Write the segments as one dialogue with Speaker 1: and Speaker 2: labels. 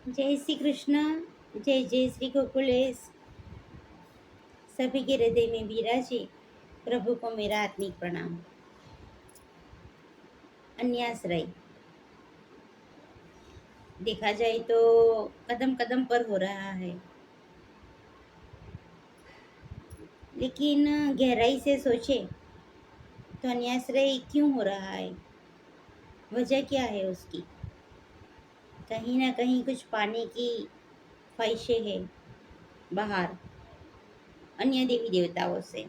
Speaker 1: जय श्री कृष्ण। जय जय श्री गोकुलेश। सभी के हृदय में विराजे प्रभु को मेरा आत्मिक प्रणाम। अन्यासराय देखा जाए तो कदम कदम पर हो रहा है, लेकिन गहराई से सोचे तो अन्यासराय क्यों हो रहा है, वजह क्या है उसकी। कहीं ना कहीं कुछ पाने की ख्वाहिशें है बाहर, अन्य देवी देवताओं से।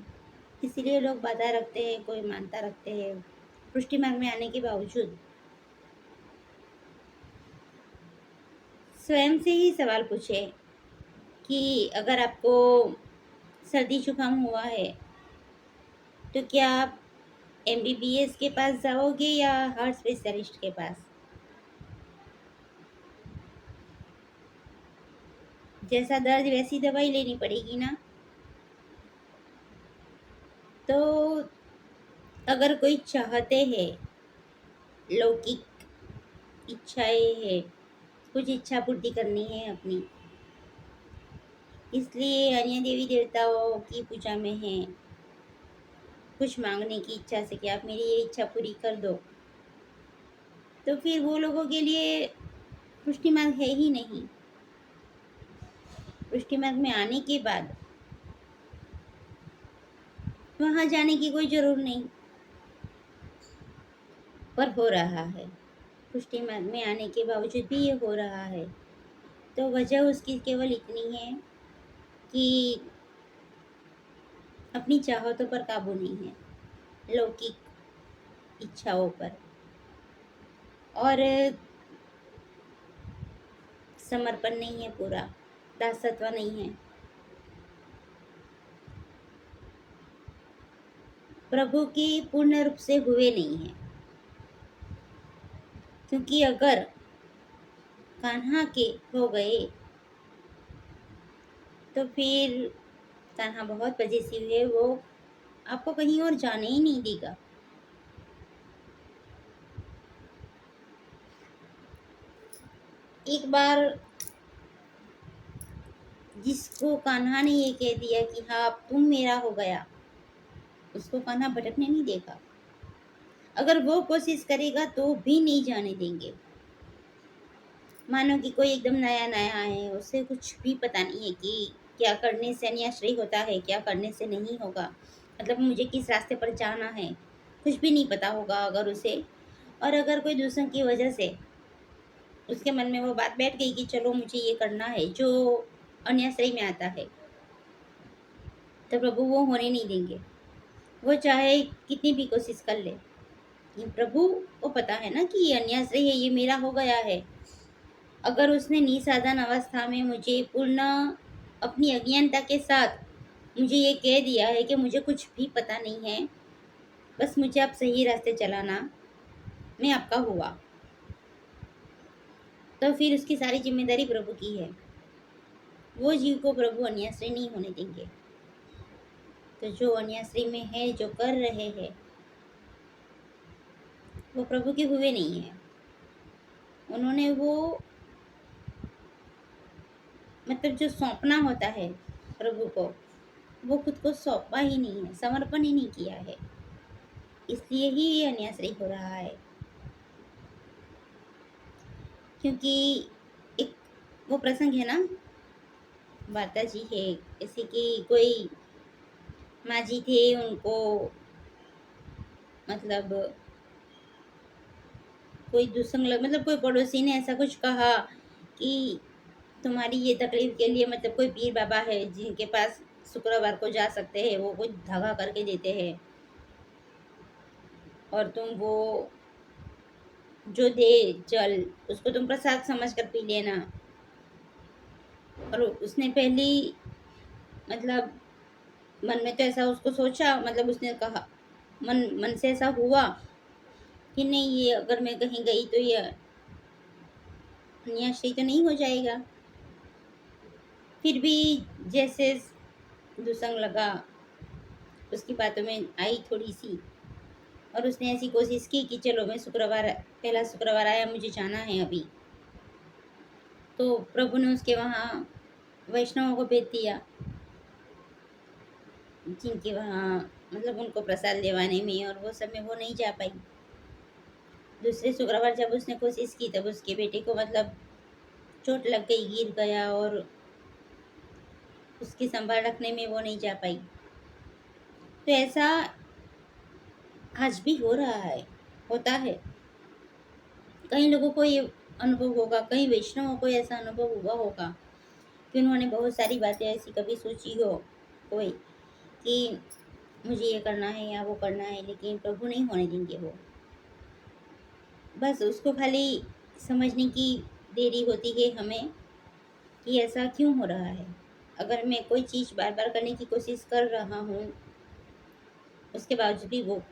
Speaker 1: इसीलिए लोग बाधा रखते हैं, कोई मानता रखते हैं। पुष्टि मार्ग में आने के बावजूद स्वयं से ही सवाल पूछे कि अगर आपको सर्दी जुकाम हुआ है तो क्या आप एमबीबीएस के पास जाओगे या हार्ट स्पेशलिस्ट के पास। जैसा दर्द वैसी दवाई लेनी पड़ेगी ना। तो अगर कोई चाहते हैं, लौकिक इच्छाएं है, कुछ इच्छा पूर्ति करनी है अपनी, इसलिए अन्य देवी देवताओं की पूजा में है, कुछ मांगने की इच्छा से कि आप मेरी ये इच्छा पूरी कर दो, तो फिर वो लोगों के लिए पुष्टि मार्ग है ही नहीं। पुष्टि मार्ग में आने के बाद वहां जाने की कोई जरूर नहीं, पर हो रहा है। पुष्टि मार्ग में आने के बावजूद भी ये हो रहा है, तो वजह उसकी केवल इतनी है कि अपनी चाहतों पर काबू नहीं है, लौकिक इच्छाओं पर, और समर्पण नहीं है, पूरा दासत्व नहीं है, प्रभु की पूर्ण रूप से हुए नहीं है। क्योंकि अगर कान्हा के हो गए तो फिर कान्हा बहुत पजेसिव है, वो आपको कहीं और जाने ही नहीं देगा। एक बार जिसको कान्हा ने ये कह दिया कि हाँ अब तुम मेरा हो गया, उसको कान्हा भटकने नहीं देगा। अगर वो कोशिश करेगा तो भी नहीं जाने देंगे। मानो कि कोई एकदम नया नया है, उसे कुछ भी पता नहीं है कि क्या करने से अन्याश्रय होता है, क्या करने से नहीं होगा, मतलब मुझे किस रास्ते पर जाना है, कुछ भी नहीं पता होगा अगर उसे। और अगर कोई दूसरों की वजह से उसके मन में वो बात बैठ गई कि चलो मुझे ये करना है जो अन्याश्रय में आता है, तो प्रभु वो होने नहीं देंगे। वो चाहे कितनी भी कोशिश कर ले, ये प्रभु को पता है ना कि ये अन्याश्रय है, ये मेरा हो गया है। अगर उसने निसाधन अवस्था में मुझे पूर्ण अपनी अज्ञानता के साथ मुझे ये कह दिया है कि मुझे कुछ भी पता नहीं है, बस मुझे आप सही रास्ते चलाना, मैं आपका हुआ, तो फिर उसकी सारी जिम्मेदारी प्रभु की है। वो जीव को प्रभु अन्याश्रय नहीं होने देंगे। तो जो अन्याश्रय में है, जो कर रहे हैं, वो प्रभु के हुए नहीं है। उन्होंने वो मतलब जो सौंपना होता है प्रभु को, वो खुद को सौंपा ही नहीं है, समर्पण ही नहीं किया है, इसलिए ही ये अन्याश्रय हो रहा है। क्योंकि एक वो प्रसंग है ना, वार्ता जी है, जैसे कि कोई माँ जी थे, उनको मतलब कोई दुसंग मतलब कोई पड़ोसी ने ऐसा कुछ कहा कि तुम्हारी ये तकलीफ के लिए मतलब कोई पीर बाबा है जिनके पास शुक्रवार को जा सकते हैं, वो कुछ धागा करके देते हैं और तुम वो जो दे जल, उसको तुम प्रसाद समझ कर पी लेना। और उसने पहली मतलब मन में तो ऐसा उसको सोचा, मतलब उसने कहा मन मन से ऐसा हुआ कि नहीं, ये अगर मैं कहीं गई तो ये अन्यायी तो नहीं हो जाएगा। फिर भी जैसे दुसंग लगा, उसकी बातों में आई थोड़ी सी, और उसने ऐसी कोशिश की कि चलो मैं शुक्रवार, पहला शुक्रवार आया, मुझे जाना है अभी, तो प्रभु ने उसके वहाँ वैष्णवों को भेज दिया, जिनके वहाँ मतलब उनको प्रसाद दिलवाने में, और वो सब में वो नहीं जा पाई। दूसरे शुक्रवार जब उसने कोशिश की तब उसके बेटे को मतलब चोट लग गई, गिर गया, और उसकी संभाल रखने में वो नहीं जा पाई। तो ऐसा आज भी हो रहा है, होता है। कई लोगों को ये अनुभव होगा, कई वैष्णवों को ऐसा अनुभव हुआ होगा कि उन्होंने बहुत सारी बातें ऐसी कभी सोची हो कोई कि मुझे ये करना है या वो करना है, लेकिन प्रभु नहीं होने देंगे वो। बस उसको खाली समझने की देरी होती है हमें कि ऐसा क्यों हो रहा है। अगर मैं कोई चीज़ बार-बार करने की कोशिश कर रहा हूँ, उसके बावजूद भी वो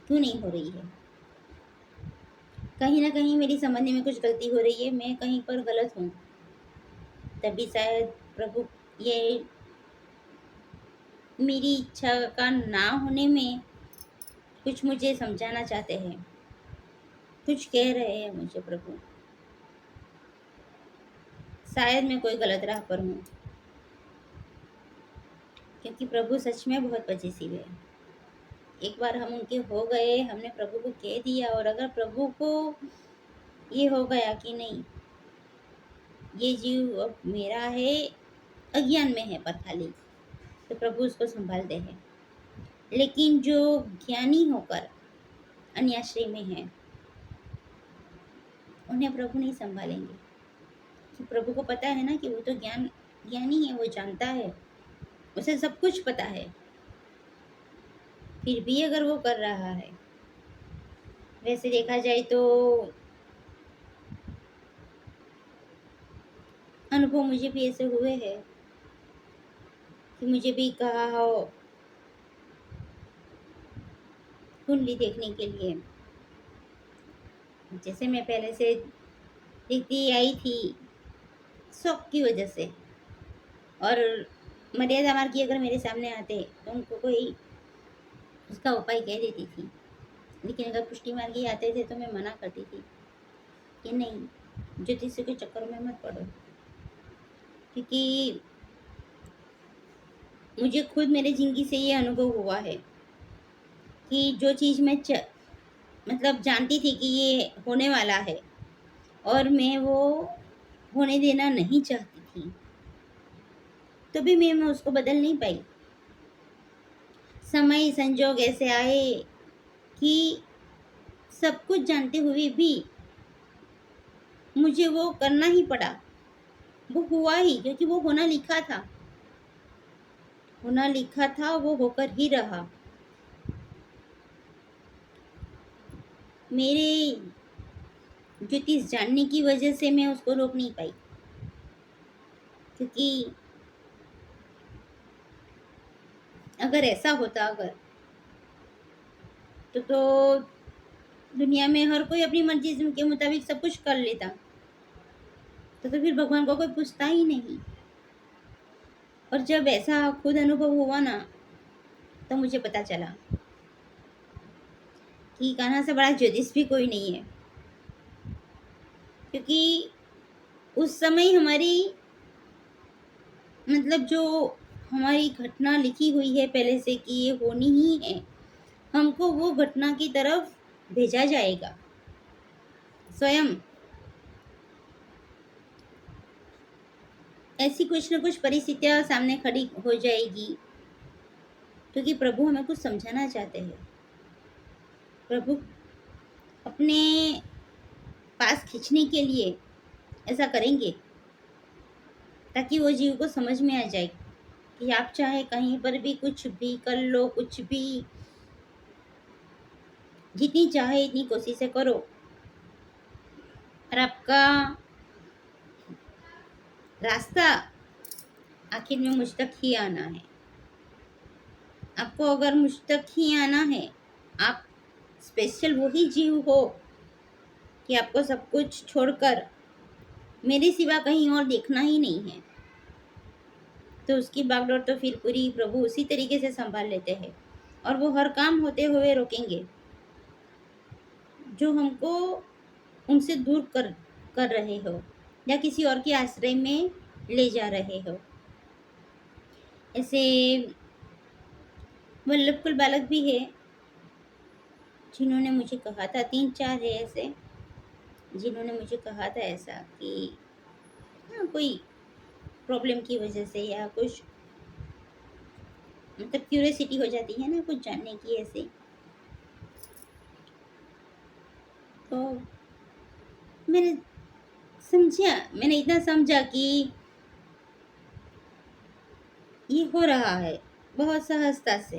Speaker 1: क्यों नहीं हो रही है? कहीं न कहीं मेरी समझने में कुछ गलती हो रही है, मैं कहीं पर गलत हूँ। तभी शायद प्रभु ये मेरी इच्छा का ना होने में कुछ मुझे समझाना चाहते हैं, कुछ कह रहे हैं मुझे प्रभु। शायद मैं कोई गलत राह पर हूँ, क्योंकि प्रभु सच में बहुत पजेसिव है। एक बार हम उनके हो गए, हमने प्रभु को कह दिया, और अगर प्रभु को ये हो गया कि नहीं, ये जीव अब मेरा है, अज्ञान में है पर खाली, तो प्रभु उसको सँभालते हैं। लेकिन जो ज्ञानी होकर अन्याश्रय में है, उन्हें प्रभु नहीं सँभालेंगे। कि प्रभु को पता है ना कि वो तो ज्ञानी है, वो जानता है, उसे सब कुछ पता है। फिर भी अगर वो कर रहा है, वैसे देखा जाए तो अनुभव मुझे भी ऐसे हुए हैं कि मुझे भी कहा हो कुंडली देखने के लिए। जैसे मैं पहले से देखती आई थी, शौक की वजह से, और मर्यादा मार्ग की अगर मेरे सामने आते तो उनको कोई उसका उपाय कह देती थी। लेकिन अगर पुष्टि मार्गी आते थे तो मैं मना करती थी कि नहीं, ज्योतिषी के चक्कर में मत पड़ो, क्योंकि मुझे खुद मेरे ज़िंदगी से ये अनुभव हुआ है कि जो चीज़ मैं मतलब जानती थी कि ये होने वाला है, और मैं वो होने देना नहीं चाहती थी, तो भी मैं उसको बदल नहीं पाई। समय संजोग ऐसे आए कि सब कुछ जानते हुए भी मुझे वो करना ही पड़ा। वो हुआ ही, क्योंकि वो होना लिखा था। होना लिखा था, वो होकर ही रहा। मेरे ज्योतिष जानने की वजह से मैं उसको रोक नहीं पाई, क्योंकि अगर ऐसा होता, अगर तो दुनिया में हर कोई अपनी मर्जी के मुताबिक सब कुछ कर लेता, तो फिर भगवान को कोई पूछता ही नहीं। और जब ऐसा खुद अनुभव हुआ ना, तो मुझे पता चला कि कान्हा से बड़ा ज्योतिष भी कोई नहीं है, क्योंकि उस समय हमारी मतलब जो हमारी घटना लिखी हुई है पहले से कि ये होनी ही है, हमको वो घटना की तरफ भेजा जाएगा स्वयं। ऐसी कुछ न कुछ परिस्थितियाँ सामने खड़ी हो जाएगी, क्योंकि प्रभु हमें कुछ समझाना चाहते हैं। प्रभु अपने पास खींचने के लिए ऐसा करेंगे, ताकि वो जीव को समझ में आ जाए कि आप चाहे कहीं पर भी कुछ भी कर लो, कुछ भी जितनी चाहे इतनी कोशिशें करो, और आपका रास्ता आखिर में मुझ तक ही आना है। आपको अगर मुझ तक ही आना है, आप स्पेशल वही जीव हो कि आपको सब कुछ छोड़कर मेरे सिवा कहीं और देखना ही नहीं है, तो उसकी बागडोर तो फिर पूरी प्रभु उसी तरीके से संभाल लेते हैं, और वो हर काम होते हुए रोकेंगे जो हमको उनसे दूर कर कर रहे हो, या किसी और के आश्रय में ले जा रहे हो। ऐसे वल्लभ कुल बालक भी है जिन्होंने मुझे कहा था, 3-4 है ऐसे जिन्होंने मुझे कहा था ऐसा कि हाँ, कोई प्रॉब्लम की वजह से या कुछ मतलब क्यूरियोसिटी हो जाती है ना कुछ जानने की ऐसे। तो मैंने मैंने इतना समझा कि ये हो रहा है बहुत सहजता से,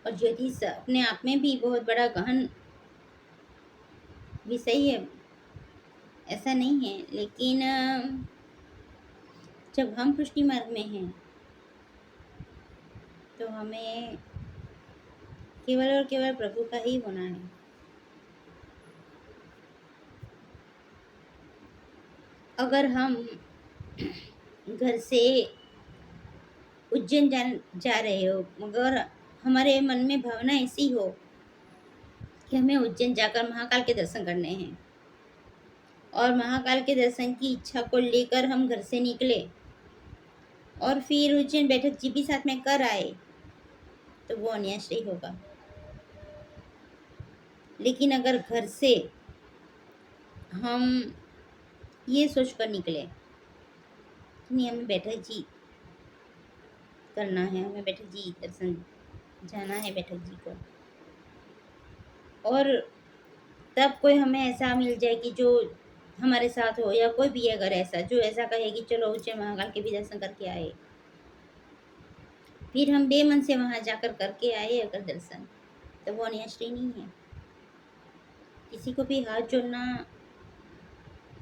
Speaker 1: और ज्योतिष अपने आप में भी बहुत बड़ा गहन विषय है, ऐसा नहीं है। लेकिन जब हम पुष्टि मार्ग में हैं तो हमें केवल और केवल प्रभु का ही होना है। अगर हम घर से उज्जैन जा रहे हो, मगर हमारे मन में भावना ऐसी हो कि हमें उज्जैन जाकर महाकाल के दर्शन करने हैं, और महाकाल के दर्शन की इच्छा को लेकर हम घर से निकले और फिर उज्जैन बैठक जी भी साथ में कर आए, तो वो अन्याश्रय होगा। लेकिन अगर घर से हम ये सोच कर निकले कि नहीं, हमें बैठक जी करना है, हमें बैठक जी दर्शन जाना है बैठक जी को, और तब कोई हमें ऐसा मिल जाए कि जो हमारे साथ हो, या कोई भी अगर ऐसा जो ऐसा कहे कि चलो उज्जैन महाकाल के भी दर्शन करके आए, फिर हम बेमन से वहां जाकर करके आए अगर दर्शन, तो वो अन्याश्रय नहीं है। किसी को भी हाथ जोड़ना,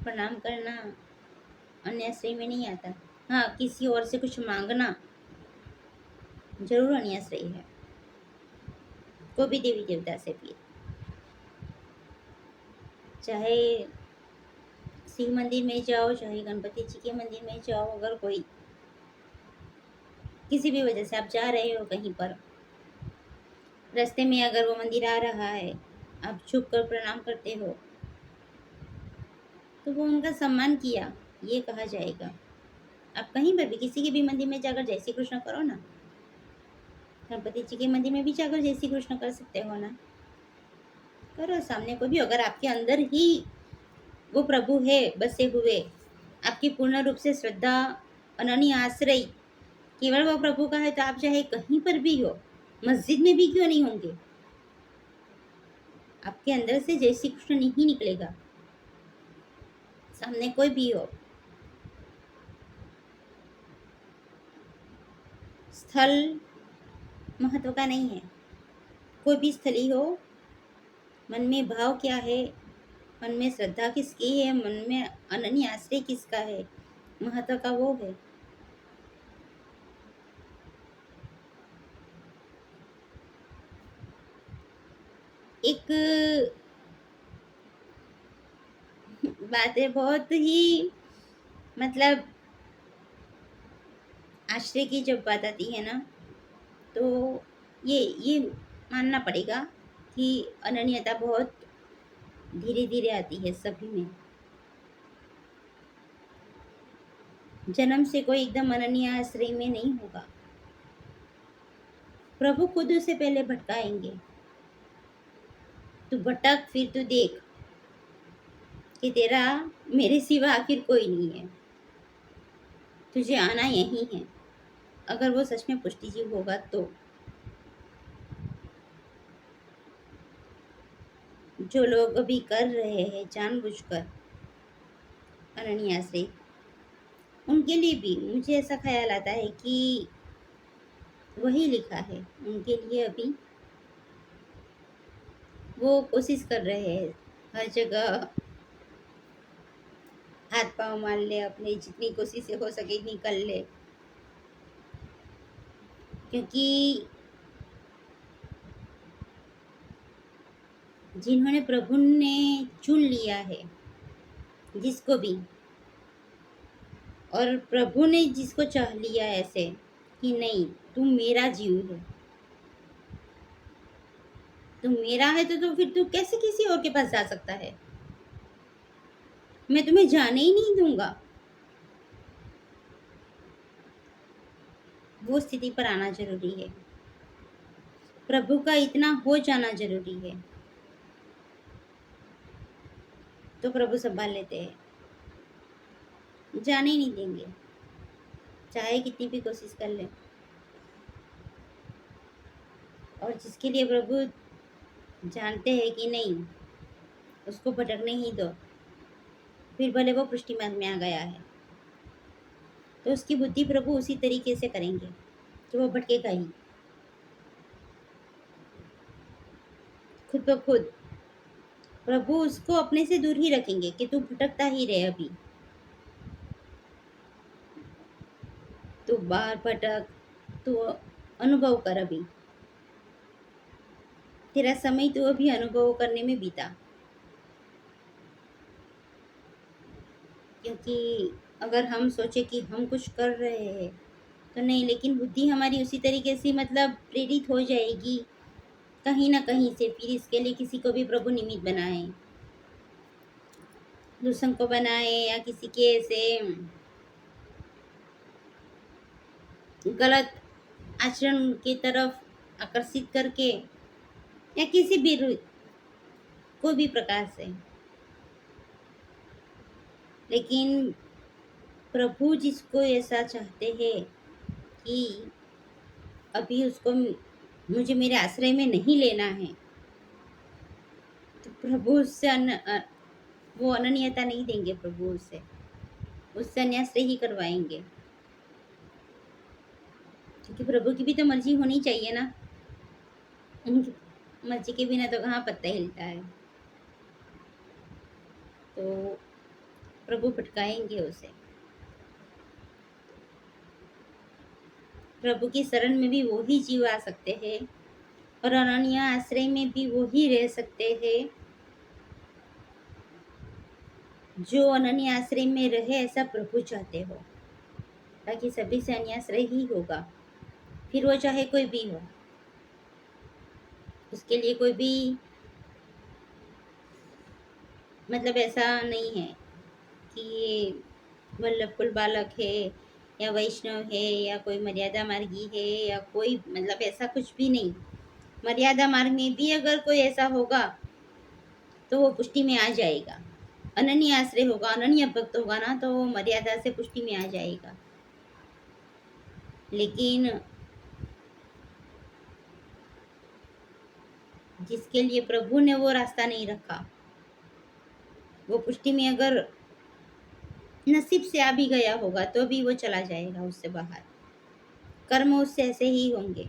Speaker 1: प्रणाम करना अन्याश्रय में नहीं आता। हाँ, किसी और से कुछ मांगना जरूर अन्याश्रय है, कोई भी देवी देवता से भी, चाहे शिव मंदिर में जाओ, चाहे गणपति जी के मंदिर में जाओ, अगर कोई किसी भी वजह से आप जा रहे हो कहीं पर, रास्ते में अगर वो मंदिर आ रहा है, आप झुक कर प्रणाम करते हो, तो वो उनका सम्मान किया ये कहा जाएगा। आप कहीं पर भी किसी के भी मंदिर में जाकर जय श्री कृष्ण करो ना, गणपति जी के मंदिर में भी जाकर जय श्री कृष्ण कर सकते हो ना, करो। सामने को भी अगर आपके अंदर ही वो प्रभु है बसे हुए, आपकी पूर्ण रूप से श्रद्धा, अनन्य आश्रय केवल वो प्रभु का है, तो आप चाहे कहीं पर भी हो, मस्जिद में भी क्यों नहीं होंगे, आपके अंदर से जय श्री कृष्ण नहीं निकलेगा, सामने कोई भी हो। स्थल महत्व का नहीं है, कोई भी स्थली हो, मन में भाव क्या है, मन में श्रद्धा किसकी है, मन में अनन्य आश्रय किसका है, महत्व का वो है। एक बात है बहुत ही मतलब आश्रय की जब बात आती है ना, तो ये मानना पड़ेगा कि अनन्यता बहुत धीरे धीरे आती है सभी में। जन्म से कोई एकदम अनन्य आश्रय में नहीं होगा, प्रभु खुद उसे पहले भटकाएंगे। तू भटक, फिर तू देख कि तेरा मेरे सिवा आखिर कोई नहीं है, तुझे आना यही है, अगर वो सच में पुष्टि जीव होगा तो। जो लोग अभी कर रहे हैं जानबूझकर अनन्य आश्रय, उनके लिए भी मुझे ऐसा ख्याल आता है कि वही लिखा है उनके लिए। अभी वो कोशिश कर रहे हैं हर जगह, हाथ पाँव मार ले, अपनी जितनी कोशिश से हो सके इतनी कर ले, क्योंकि जिन्होंने प्रभु ने चुन लिया है जिसको भी, और प्रभु ने जिसको चाह लिया ऐसे कि नहीं तू मेरा जीव है, तू मेरा है, तो फिर तू कैसे किसी और के पास जा सकता है। मैं तुम्हें जाने ही नहीं दूँगा। वो स्थिति पर आना ज़रूरी है। प्रभु का इतना हो जाना ज़रूरी है, तो प्रभु सँभाल लेते हैं, जाने ही नहीं देंगे, चाहे कितनी भी कोशिश कर लें। और जिसके लिए प्रभु जानते हैं कि नहीं, उसको भटकने ही दो, फिर भले वो पुष्टि मार्ग में आ गया है, तो उसकी बुद्धि प्रभु उसी तरीके से करेंगे कि वो भटकेगा ही, खुद ब खुद। प्रभु उसको अपने से दूर ही रखेंगे कि तू भटकता ही रहे अभी, तू बाहर भटक, तू अनुभव कर अभी, तेरा समय तू अभी अनुभव करने में बीता। क्योंकि अगर हम सोचे कि हम कुछ कर रहे हैं, तो नहीं, लेकिन बुद्धि हमारी उसी तरीके से मतलब प्रेरित हो जाएगी कहीं न कहीं से, फिर इसके लिए किसी को भी प्रभु निमित्त बनाए, दूसरों को बनाए या किसी के ऐसे गलत आचरण की तरफ आकर्षित करके, या किसी भी कोई भी प्रकार से। लेकिन प्रभु जिसको ऐसा चाहते हैं कि अभी उसको मुझे मेरे आश्रय में नहीं लेना है, तो प्रभु उससे वो अनन्यता नहीं देंगे, प्रभु उससे अन्याश्रय ही करवाएंगे। क्योंकि प्रभु की भी तो मर्जी होनी चाहिए ना, उनकी मर्जी के बिना तो कहाँ पत्ता हिलता है। तो प्रभु भटकाएंगे उसे। प्रभु की शरण में भी वो ही जीव आ सकते हैं, और अनन्य आश्रय में भी वो ही रह सकते हैं जो अनन्य आश्रय में रहे, ऐसा प्रभु चाहते हो। ताकि सभी से अन्याश्रय ही होगा, फिर वो चाहे कोई भी हो, उसके लिए कोई भी मतलब ऐसा नहीं है कि ये वल्लभ कुल बालक है या वैष्णव है या कोई मर्यादा मार्गी है या कोई मतलब ऐसा कुछ भी नहीं। मर्यादा मार्ग में भी अगर कोई ऐसा होगा तो वो पुष्टि में आ जाएगा। अनन्य आश्रय होगा, अनन्य भक्त होगा ना, तो वो मर्यादा से पुष्टि में आ जाएगा। लेकिन जिसके लिए प्रभु ने वो रास्ता नहीं रखा, वो पुष्टि में अगर नसीब से आ भी गया होगा तो भी वो चला जाएगा उससे बाहर। कर्म उससे ऐसे ही होंगे।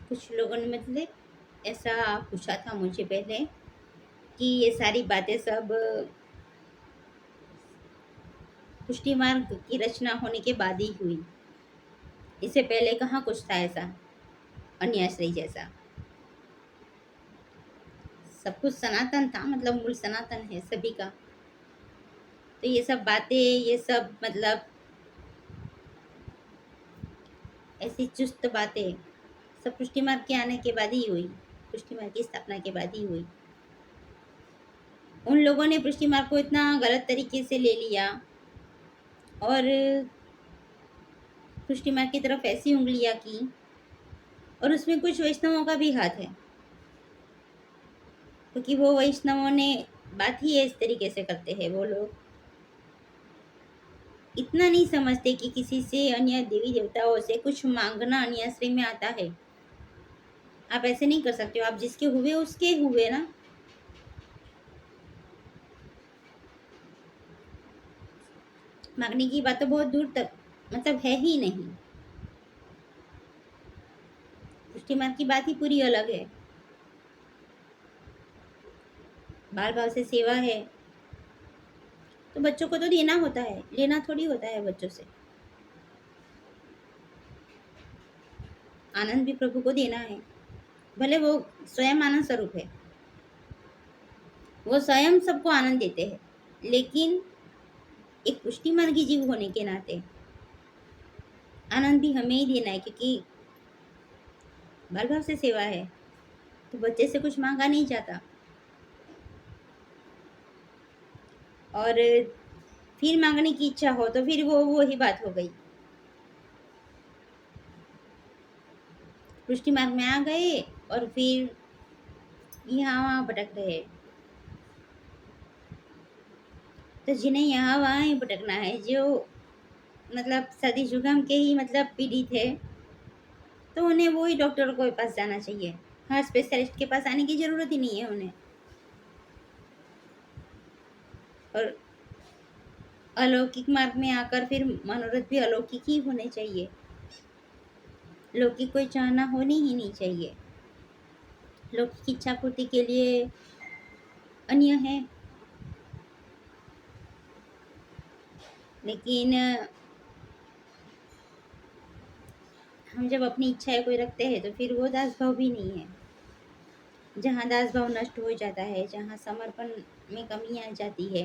Speaker 1: कुछ लोगों ने मतलब ऐसा पूछा था मुझे पहले कि ये सारी बातें सब पुष्टि मार्ग की रचना होने के बाद ही हुई, इससे पहले कहाँ कुछ था ऐसा अन्याश्रय जैसा। सब कुछ सनातन था, मतलब मूल सनातन है सभी का। तो ये सब बातें, ये सब मतलब ऐसी चुस्त बातें सब पुष्टि मार्ग के आने के बाद ही हुई, पुष्टि मार्ग की स्थापना के बाद ही हुई। उन लोगों ने पुष्टि मार्ग को इतना गलत तरीके से ले लिया और पुष्टि मार्ग की तरफ ऐसी उंगलियां की, और उसमें कुछ वैष्णवों का भी हाथ है, क्योंकि वो वैष्णवों ने बात ही इस तरीके से करते हैं। वो लोग इतना नहीं समझते कि किसी से अन्य देवी देवताओं से कुछ मांगना अन्याश्रय में आता है। आप ऐसे नहीं कर सकते हो, आप जिसके हुए उसके हुए ना। मांगने की बात तो बहुत दूर तक मतलब है ही नहीं। पुष्टि मार्ग की बात ही पूरी अलग है। बाल भाव से सेवा है, तो बच्चों को तो देना होता है, लेना थोड़ी होता है बच्चों से। आनंद भी प्रभु को देना है, भले वो स्वयं आनंद स्वरूप है, वो स्वयं सबको आनंद देते हैं। लेकिन एक पुष्टि मार्गी जीव होने के नाते आनंद भी हमें ही देना है, क्योंकि बाल भाव से सेवा है, तो बच्चे से कुछ मांगा नहीं जाता। और फिर मांगने की इच्छा हो तो फिर वो ही बात हो गई, पुष्टि मार्ग में आ गए और फिर यहाँ वहाँ भटक रहे। तो जिन्हें यहाँ वहाँ ही भटकना है, जो मतलब सर्दी जुकाम के ही मतलब पीड़ित है, तो उन्हें वो ही डॉक्टर के पास जाना चाहिए। हर स्पेशलिस्ट के पास आने की ज़रूरत ही नहीं है उन्हें। और अलौकिक मार्ग में आकर फिर मनोरथ भी अलौकिक ही होने चाहिए, लौकिक कोई चाहना होनी ही नहीं चाहिए। लौकिक इच्छा पूर्ति के लिए अन्य है, लेकिन हम जब अपनी इच्छाएं कोई रखते हैं तो फिर वो दास भाव भी नहीं है। जहाँ दास भाव नष्ट हो जाता है, जहाँ समर्पण में कमी आ जाती है,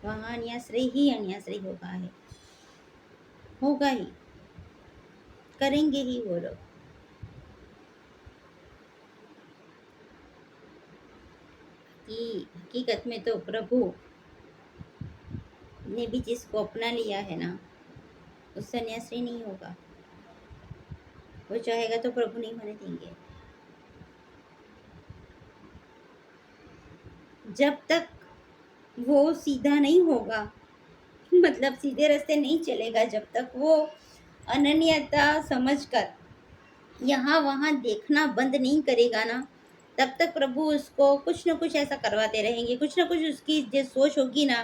Speaker 1: वहाँ अन्याश्रय ही अन्याश्रय होगा ही, करेंगे ही वो लोग। कि हकीकत में तो प्रभु ने भी जिसको अपना लिया है ना, उससे अन्याश्रय नहीं होगा। वो चाहेगा तो प्रभु नहीं होने देंगे। जब तक वो सीधा नहीं होगा, मतलब सीधे रास्ते नहीं चलेगा, जब तक वो अनन्यता समझकर यहाँ वहाँ देखना बंद नहीं करेगा ना, तब तक प्रभु उसको कुछ न कुछ ऐसा करवाते रहेंगे। कुछ न कुछ उसकी जो सोच होगी ना,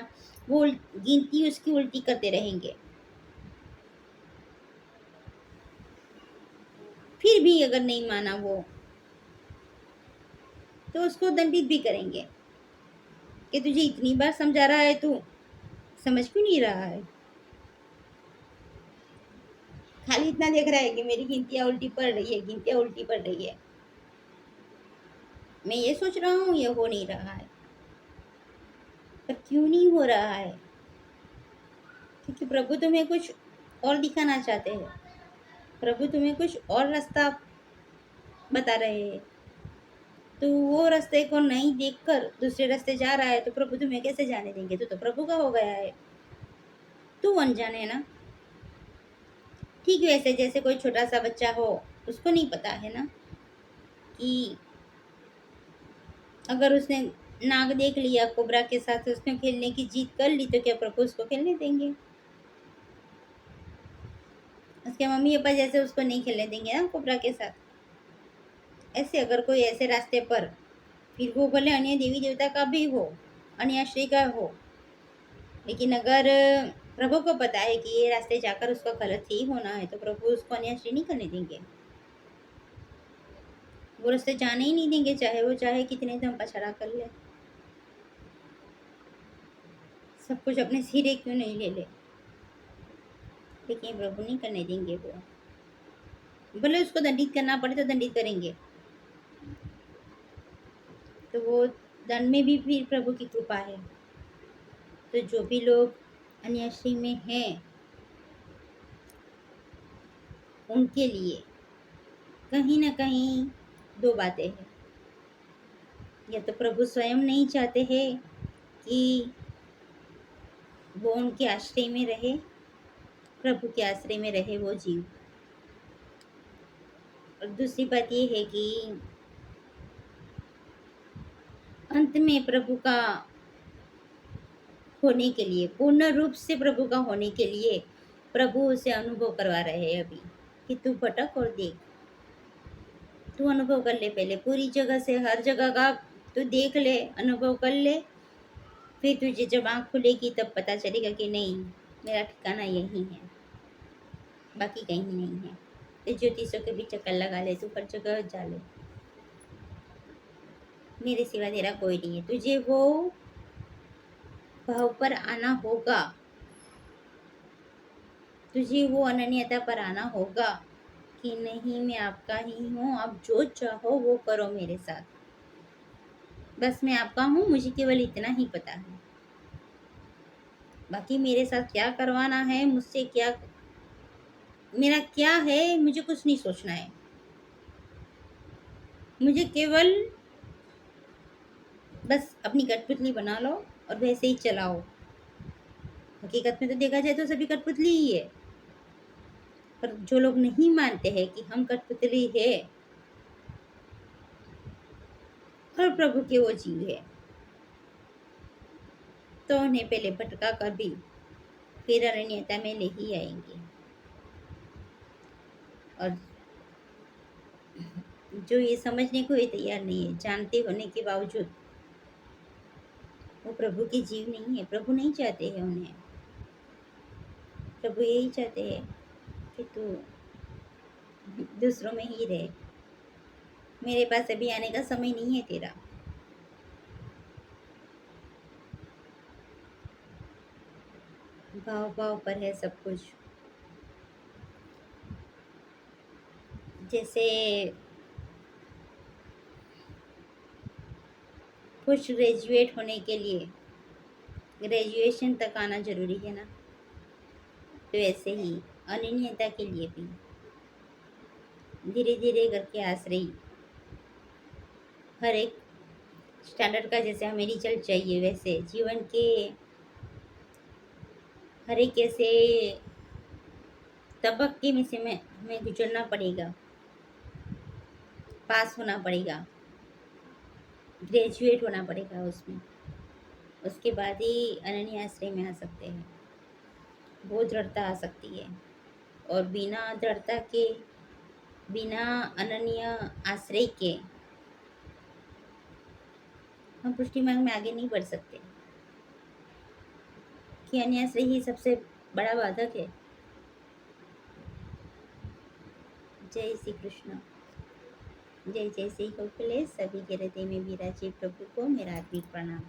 Speaker 1: वो गिनती उसकी उल्टी करते रहेंगे। फिर भी अगर नहीं माना वो, तो उसको दंडित भी करेंगे कि तुझे इतनी बार समझा रहा है, तू समझ क्यों नहीं रहा है। खाली इतना देख रहा है कि मेरी गिनतियाँ उल्टी पड़ रही है, गिनतियाँ उल्टी पड़ रही है, मैं ये सोच रहा हूँ, ये हो नहीं रहा है। पर क्यों नहीं हो रहा है? क्योंकि प्रभु तुम्हें कुछ और दिखाना चाहते हैं। प्रभु तुम्हें कुछ और रास्ता बता रहे हैं। तो वो रास्ते को नहीं देखकर दूसरे रास्ते जा रहा है, तो प्रभु तुम्हें कैसे जाने देंगे? तो प्रभु का हो गया है, तू अनजान है ना। ठीक वैसे जैसे कोई छोटा सा बच्चा हो, उसको नहीं पता है ना कि अगर उसने नाग देख लिया कोबरा के साथ, उसने खेलने की जीत कर ली, तो क्या प्रभु उसको खेलने देंगे? उसके मम्मी पापा जैसे उसको नहीं खेलने देंगे ना कोबरा के साथ। ऐसे अगर कोई ऐसे रास्ते पर, फिर वो भले अन्य देवी देवता का भी हो, अन्य आश्रय का हो, लेकिन अगर प्रभु को पता है कि ये रास्ते जाकर उसको गलत ही होना है, तो प्रभु उसको अन्य आश्रय नहीं करने देंगे। वो रास्ते जाने ही नहीं देंगे, चाहे वो चाहे कितने दम पछाड़ा कर ले, सब कुछ अपने सिरे क्यों नहीं ले ले, लेकिन प्रभु नहीं करने देंगे। वो भले उसको दंडित करना पड़े तो दंडित करेंगे। तो वो दंड में भी फिर प्रभु की कृपा है। तो जो भी लोग अन्याश्रय में हैं, उनके लिए कहीं ना कहीं दो बातें हैं। या तो प्रभु स्वयं नहीं चाहते हैं कि वो उनके आश्रय में रहे, प्रभु के आश्रय में रहे वो जीव। और दूसरी बात ये है कि अंत में प्रभु का होने के लिए, पूर्ण रूप से प्रभु का होने के लिए, प्रभु उसे अनुभव करवा रहे हैं अभी, कि तू भटक और देख, तू अनुभव कर ले पहले पूरी जगह से, हर जगह का तू देख ले, अनुभव कर ले। फिर तुझे जब आँख खुलेगी तब पता चलेगा कि नहीं, मेरा ठिकाना यही है, बाकी कहीं नहीं है। तो ज्योतिषों के भी चक्कर लगा ले, तू हर जगह जा ले, मेरे सिवा तेरा कोई नहीं है। तुझे वो भाव पर आना होगा, तुझे वो अनन्यता पर आना होगा कि नहीं, मैं आपका ही हूँ, आप जो चाहो वो करो मेरे साथ, बस मैं आपका हूँ, मुझे केवल इतना ही पता है। बाकी मेरे साथ क्या करवाना है, मुझसे क्या मेरा क्या है, मुझे कुछ नहीं सोचना है। मुझे केवल बस अपनी कठपुतली बना लो और वैसे ही चलाओ। हकीकत में तो देखा जाए तो सभी कठपुतली ही है। पर जो लोग नहीं मानते हैं कि हम कठपुतली है और प्रभु के वो जीव है, तो उन्हें पहले भटका कर भी फिर अरण्यता में ले ही आएंगे। और जो ये समझने को ही तैयार नहीं है, जानते होने के बावजूद, वो प्रभु के जीव नहीं है। प्रभु नहीं चाहते हैं उन्हें। प्रभु यही चाहते हैं कि तू दूसरों में ही रहे। मेरे पास अभी आने का समय नहीं है तेरा। भाव भाव पर है सब कुछ। जैसे कुछ ग्रेजुएट होने के लिए ग्रेजुएशन तक आना ज़रूरी है ना, तो ऐसे ही अनन्यता के लिए भी धीरे धीरे करके आश्रय हर एक स्टैंडर्ड का, जैसे हमें रिजल्ट चाहिए वैसे जीवन के हर एक ऐसे तबक्के में से में हमें गुजरना पड़ेगा, पास होना पड़ेगा, ग्रेजुएट होना पड़ेगा उसमें। उसके बाद ही अनन्य आश्रय में आ सकते हैं। वो दृढ़ता आ सकती है। और बिना दृढ़ता के, बिना अनन्य आश्रय के हम पुष्टि मार्ग में आगे नहीं बढ़ सकते। कि अन्य आश्रय ही सबसे बड़ा बाधक है। जय श्री कृष्ण। जय जय श्री गोकुलेश। सभी के हृदय में विराजे प्रभु को मेरा हार्दिक प्रणाम।